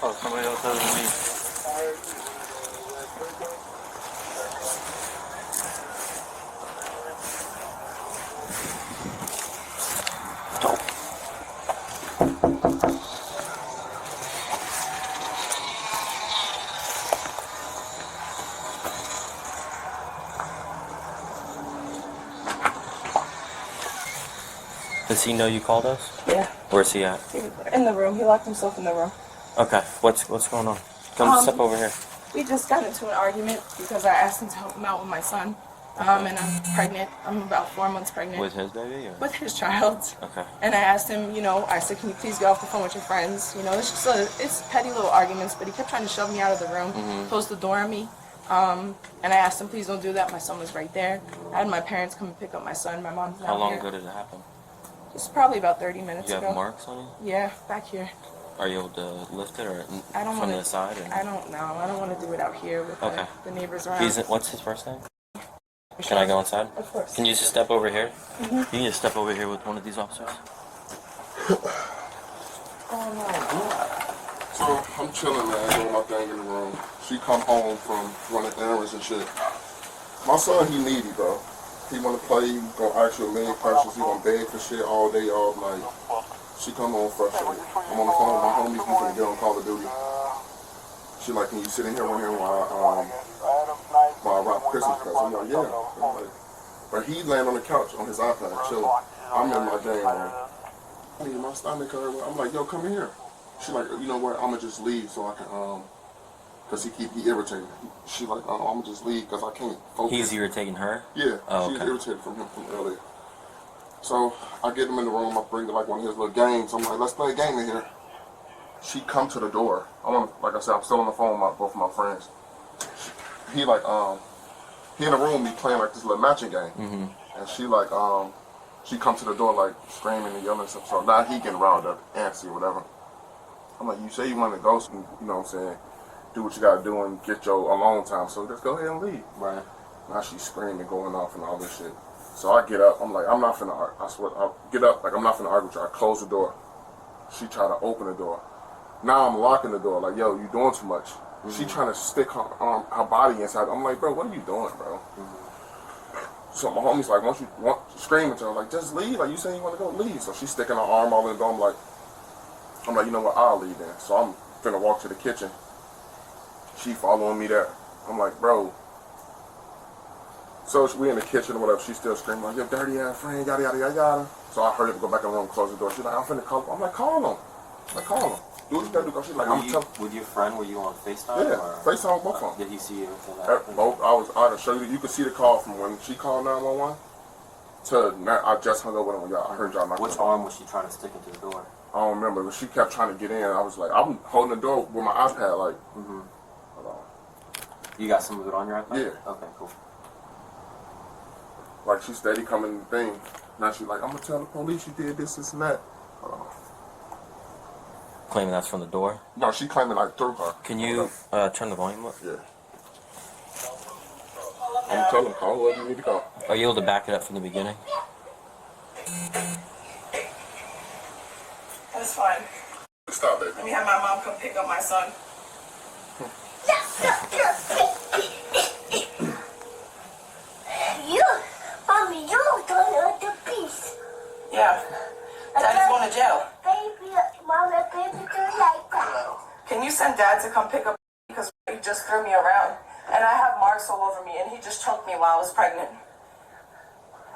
Oh, somebody else other than me. Does he know you called us? Yeah. Where's he at? In the room. He locked himself in the room. Okay. What's going on? Come step over here. We just got into an argument because I asked him to help him out with my son. And I'm pregnant. I'm about 4 months pregnant. With his baby? Or? With his child. Okay. And I asked him, I said, can you please get off the phone with your friends? It's just it's petty little arguments, but he kept trying to shove me out of the room, close the door on me. And I asked him, please don't do that. My son was right there. I had my parents come and pick up my son. My mom's not How long here. ago did it happen? It's probably about 30 minutes ago. ago. You have marks on you? Yeah, back here. Are you able to lift it or from the side? Or? I don't know. I don't want to do it out here with the neighbors around. What's his first name? Can I go inside? Of course. Can you just step over here? You can just step over here with one of these officers. Oh no. So I'm chilling, man, doing my thing in the room. She come home from running errands and shit. My son, he needy, bro. He wanna play, he gonna ask you a million questions, he gonna beg for shit all day, all night. She come home frustrated. I'm on the phone with my homies, we finna get on Call of Duty. She like, can you sit in here with him while I wrap Christmas presents? I'm like, yeah. I'm like, but he laying on the couch on his iPad, chilling. I'm in my game, man. I need my stomach hurt. I'm like, yo, come here. She like, you know what, I'ma just leave so I can, cause he irritated. She like, I'ma just leave cause I can't focus. He's irritating her? Yeah, oh, she's okay. irritated from earlier. So I get him in the room, I bring like one of his little games. I'm like, let's play a game in here. She come to the door. Like I said, I'm still on the phone with both of my friends. He in the room, he playing like this little matching game. And she like, she come to the door like screaming and yelling and stuff. So now he getting riled up, antsy or whatever. I'm like, you say you want to go, you know what I'm saying, do what you gotta do and get your alone time, so just go ahead and leave. Right. Now she's screaming, going off and all this shit. So I get up, I'm like, I'm not finna argue. I swear, I get up, like I'm not finna argue with you. I close the door. She try to open the door. Now I'm locking the door, like, yo, you doing too much. She trying to stick her body inside. I'm like, bro, what are you doing, bro? So my homie's like, once you screaming to her, like, just leave. Like, you saying you want to go, leave. So she's sticking her arm all in the door. I'm like, you know what, I'll leave then. So I'm finna walk to the kitchen. She following me there. I'm like, bro. So we in the kitchen or whatever. She's still screaming like, your dirty ass friend, yada, yada, yada, yada. So I heard her go back in the room, close the door. She's like, I'm finna call him. I'm like, call him. Call him. Do what you gotta do. She's like, with your friend, were you on FaceTime? Yeah, or? FaceTime with both of them. Did he see you? Both. I can show you. You can see the call from when she called 911 to now. I just hung up with him. I heard y'all. Which arm was she trying to stick into the door? I don't remember, but she kept trying to get in. I was like, I'm holding the door with my iPad, like. Hold on. You got some of it on your iPad? Yeah. Okay, cool. Like she steady coming the thing. Now she's like, I'm gonna tell the police you did this, and that. Hold on. Claiming that's from the door? No, she claiming I threw her. Can you turn the volume up? Yeah. I'm telling her, call whoever you need to call. Are you able to back it up from the beginning? That's fine. Stop it. Let me have my mom come pick up my son. Mommy, you don't know the piece. Yeah. Daddy's going to jail. Baby, Mama, baby, do you like that? Can you send Dad to come pick up because he just threw me around and I have marks all over me and he just choked me while I was pregnant.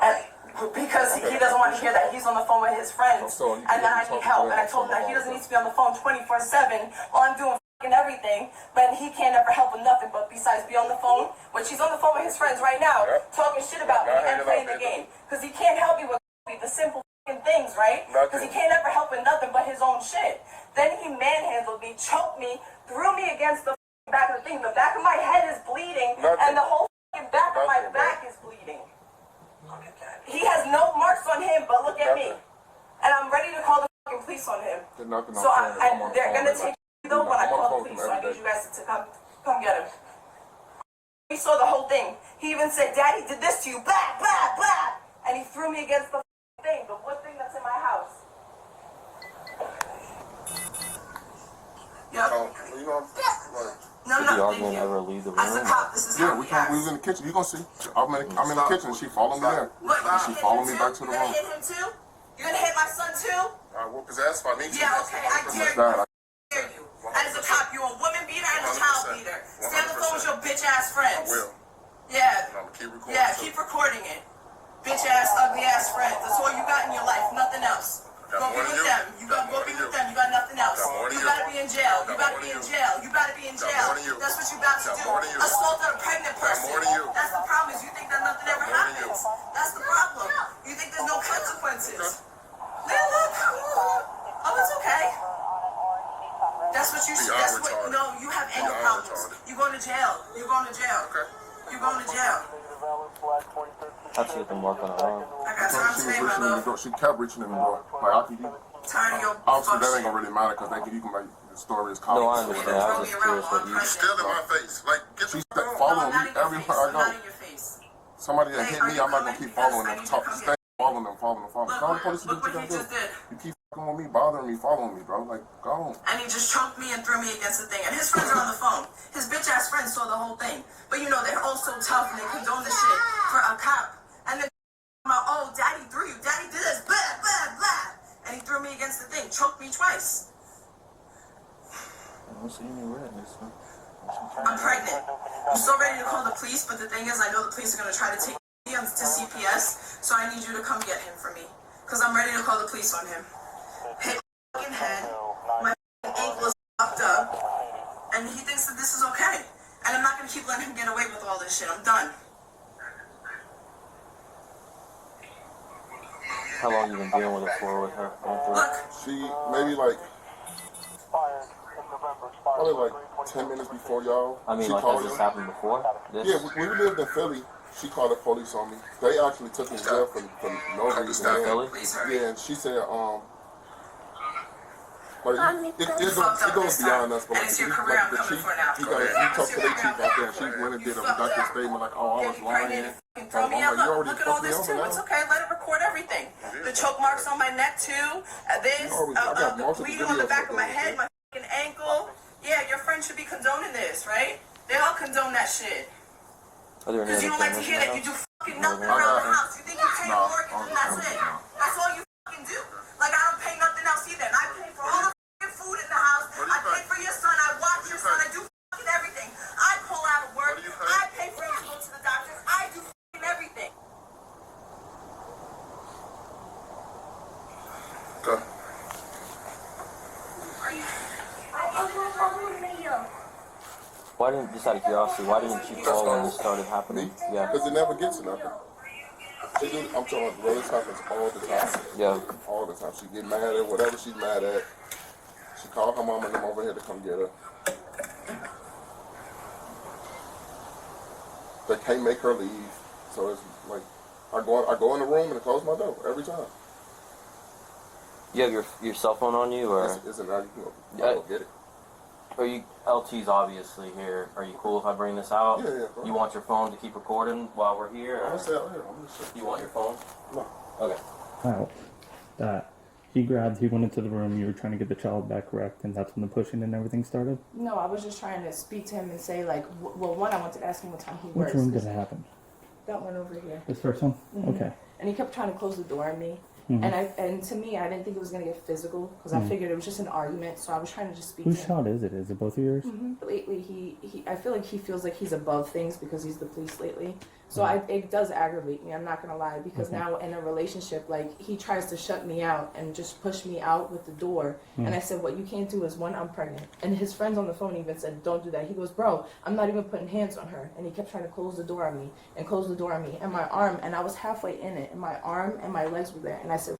And because he doesn't want to hear that he's on the phone with his friends and that I need help. And I told him that he doesn't need to be on the phone 24/7 while I'm doing fucking everything, but he can't ever help with nothing but besides be on the phone, which he's on the phone with his friends right now, talking shit about me and playing the game. Because he can't help me with the simple fucking things, right? Because he can't ever help with nothing but his own shit. Then he manhandled me, choked me, threw me against the back of the thing. The back of my head is bleeding, and the whole back of my back is bleeding. He has no marks on him, but look at me. And I'm ready to call the fucking police on him. So they're gonna take me though when I call the police. So I need you guys to come get him. We saw the whole thing. He even said, "Daddy did this to you," blah blah blah, and he threw me against the thing, the wood thing that's in my house. Yep. You know, like, No, Did the no, argument thank you. ever leave the As a room? cop, this is yeah, how we we was act. in the kitchen. You gonna see? I'm in the kitchen. She followed me there. What, And she followed me back to the You're room. gonna hit him too? You're gonna hit my son too? I whoop his ass if I need to. Yeah, okay, I dare you. Dad, I dare you. As a cop, you're a woman beater and a child beater. Stay on the phone with your bitch ass friends. I will. Yeah. And I'm gonna keep recording. Yeah, keep recording it. Bitch ass, ugly ass friends. That's all you got in your life. Nothing else. Go be with them. You gotta go be with them. You got nothing else. You gotta be in jail. You gotta be in jail. You gotta be in jail. That's what you about to do. Assaulted a pregnant person. That's the problem is you think that nothing ever happens. That's the problem. You think there's no consequences. Look. Oh, it's okay. That's what you should. That's what. No, you have anger problems. You going to jail. You're going to jail. You're going to jail. How'd she get the mark on her arm? I got time She today, was my reaching in the love. door. She kept reaching in the door. Like, I can do. Tired of your Obviously, fuck that ain't shit. gonna really matter because you can make the story as No, comical. I understand. I was just curious what you. Still in my face. Like, get No, the following not me in your everywhere face. I Not go. in your face. Somebody that Hey, hit are me, you I'm not gonna coming? keep following Yes, I them. need you to come Stay following them. Call the police. Look What what you he gonna just do? did. You keep fucking with me, bothering me, following me, bro. Like, go on. And he just choked me and threw me against the thing. And his friends are on the phone. His bitch ass friends saw the whole thing. But you know, they're all so tough and they condone the shit for a cop. And then oh, daddy threw you. Daddy did this. Blah, blah, blah. And he threw me against the thing. Choked me twice. I don't see any redness. I'm pregnant. I'm so ready to call the police, but the thing is, I know the police are going to try to take me to CPS, so I need you to come get him for me. Because I'm ready to call the police on him. Hit my fucking head, my fucking ankle is fucked up, and he thinks that this is okay. And I'm not going to keep letting him get away with all this shit. I'm done. How long you been dealing with it for with her? Look, She maybe like probably like 10 minutes before y'all. I mean, she like, called has this him. happened before? This? Yeah, when we lived in Philly, she called the police on me. They actually took me to jail for no reason. Philly? please hurry. Yeah, and she said, Mommy, it goes beyond us, but And like, it's your career I'm the coming chief, for now. he talked to their chief out there, and she went and did a reductive statement like, oh, I was lying. Throw me out. I'm like, you Look, already look at all fucked me this over too. now. It's okay. Let it record everything. The choke marks on my neck too. This, I got the multiple bleeding on the videos back of of my those, head, my fucking ankle. Yeah, your friend should be condoning this, right? They all condone that shit. Are there any Because you other don't like to cameras hear in that. the You do house? fucking nothing around the house. You think you pay a mortgage and that's it. That's all you fucking do. Like, I don't pay nothing else either. And I pay for all the fucking food in the house. I pay for your son. I watch your son. I do fucking everything. I pull out of work. I pay for him to go to the doctors. I do fucking everything. Okay. Why didn't, just out of curiosity, why didn't you call when this started happening? Yeah. Because it never gets to nothing. I'm talking about, bro, this happens all the time. Yeah. All the time. She get mad at whatever she's mad at. She called her mom and them over here to come get her. They can't make her leave. So it's like, I go in the room and close my door every time. You have your cell phone on you, or It's an you go get it. are you? LT's obviously here. Are you cool if I bring this out? Yeah, bro. You want your phone to keep recording while we're here? I'm Or? gonna stay out here. I'm gonna sit. You want your phone? No. Okay. Out that he went into the room, you were trying to get the child back correct, and that's when the pushing and everything started? No, I was just trying to speak to him and say, like, well, one, I wanted to ask him what time he Which works. room did it happen? That one over here. This first one? Okay. And he kept trying to close the door on me. And to me, I didn't think it was going to get physical because I figured it was just an argument. So I was trying to just speak Whose to him. child is it? Is it both of yours? Lately, I feel like he feels like he's above things because he's the police lately. So it does aggravate me. I'm not gonna lie, because now in a relationship, like, he tries to shut me out and just push me out with the door. And I said, what you can't do is, one, I'm pregnant. And his friends on the phone even said, don't do that. He goes, bro, I'm not even putting hands on her. And he kept trying to close the door on me and close the door on me. And my arm, and I was halfway in it, and my arm and my legs were there. And I said,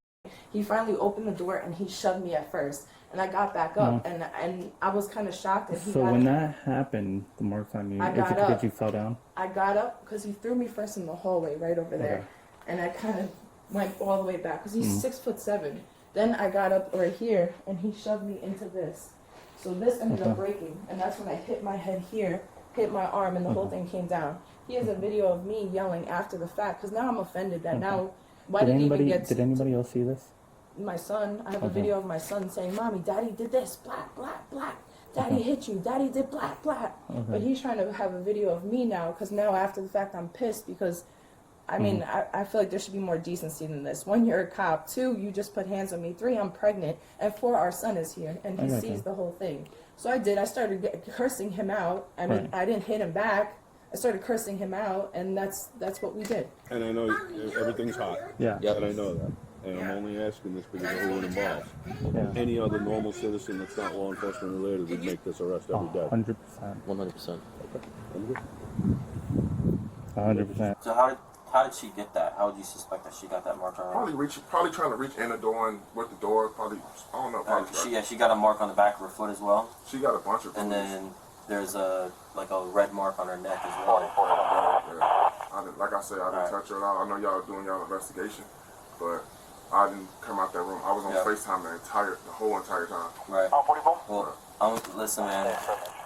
he finally opened the door and he shoved me at first. And I got back up, and I was kind of shocked. And So when that happened, the marks on you, I is got it because up. you fell down? I got up because he threw me first in the hallway right over there, Okay. and I kind of went all the way back because he's 6'7". Then I got up right here, and he shoved me into this. So this ended up breaking, and that's when I hit my head here, hit my arm, and the whole thing came down. He has a video of me yelling after the fact because now I'm offended that now why did he even get Did anybody else see this? my son? I have a video of my son saying, "Mommy, Daddy did this, black, black, black." Daddy hit you. Daddy did black. But he's trying to have a video of me now because now after the fact I'm pissed because, I mean, I feel like there should be more decency than this. 1, you're a cop. 2, you just put hands on me. 3, I'm pregnant. And 4, our son is here and he sees the whole thing. So I started cursing him out. I mean, I didn't hit him back. I started cursing him out, and that's what we did. And I know everything's hot. Yeah. And I know that. And I'm only asking this because of who it involves. Yeah. Any other normal citizen that's not law enforcement related would make this arrest every day. 100%. 100%. I'm good. 100%. So how did she get that? How would you suspect that she got that mark on her? Probably trying to reach in the door and with the door. Probably, I don't know. Probably. She got a mark on the back of her foot as well. She got a bunch of. And then there's a red mark on her neck as well. Yeah. Like I said, I didn't touch her at all. I know y'all doing y'all investigation, but I didn't come out that room. I was on FaceTime the whole entire time. Right. Well, listen, man.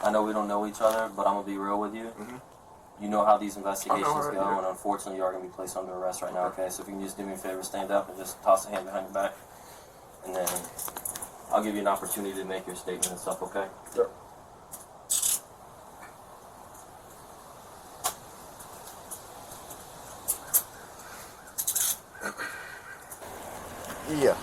I know we don't know each other, but I'm gonna be real with you. You know how these investigations go, and unfortunately, you are gonna be placed under arrest right now. Okay, so if you can just do me a favor, stand up and just toss a hand behind your back, and then I'll give you an opportunity to make your statement and stuff. Okay. Yep. Yeah.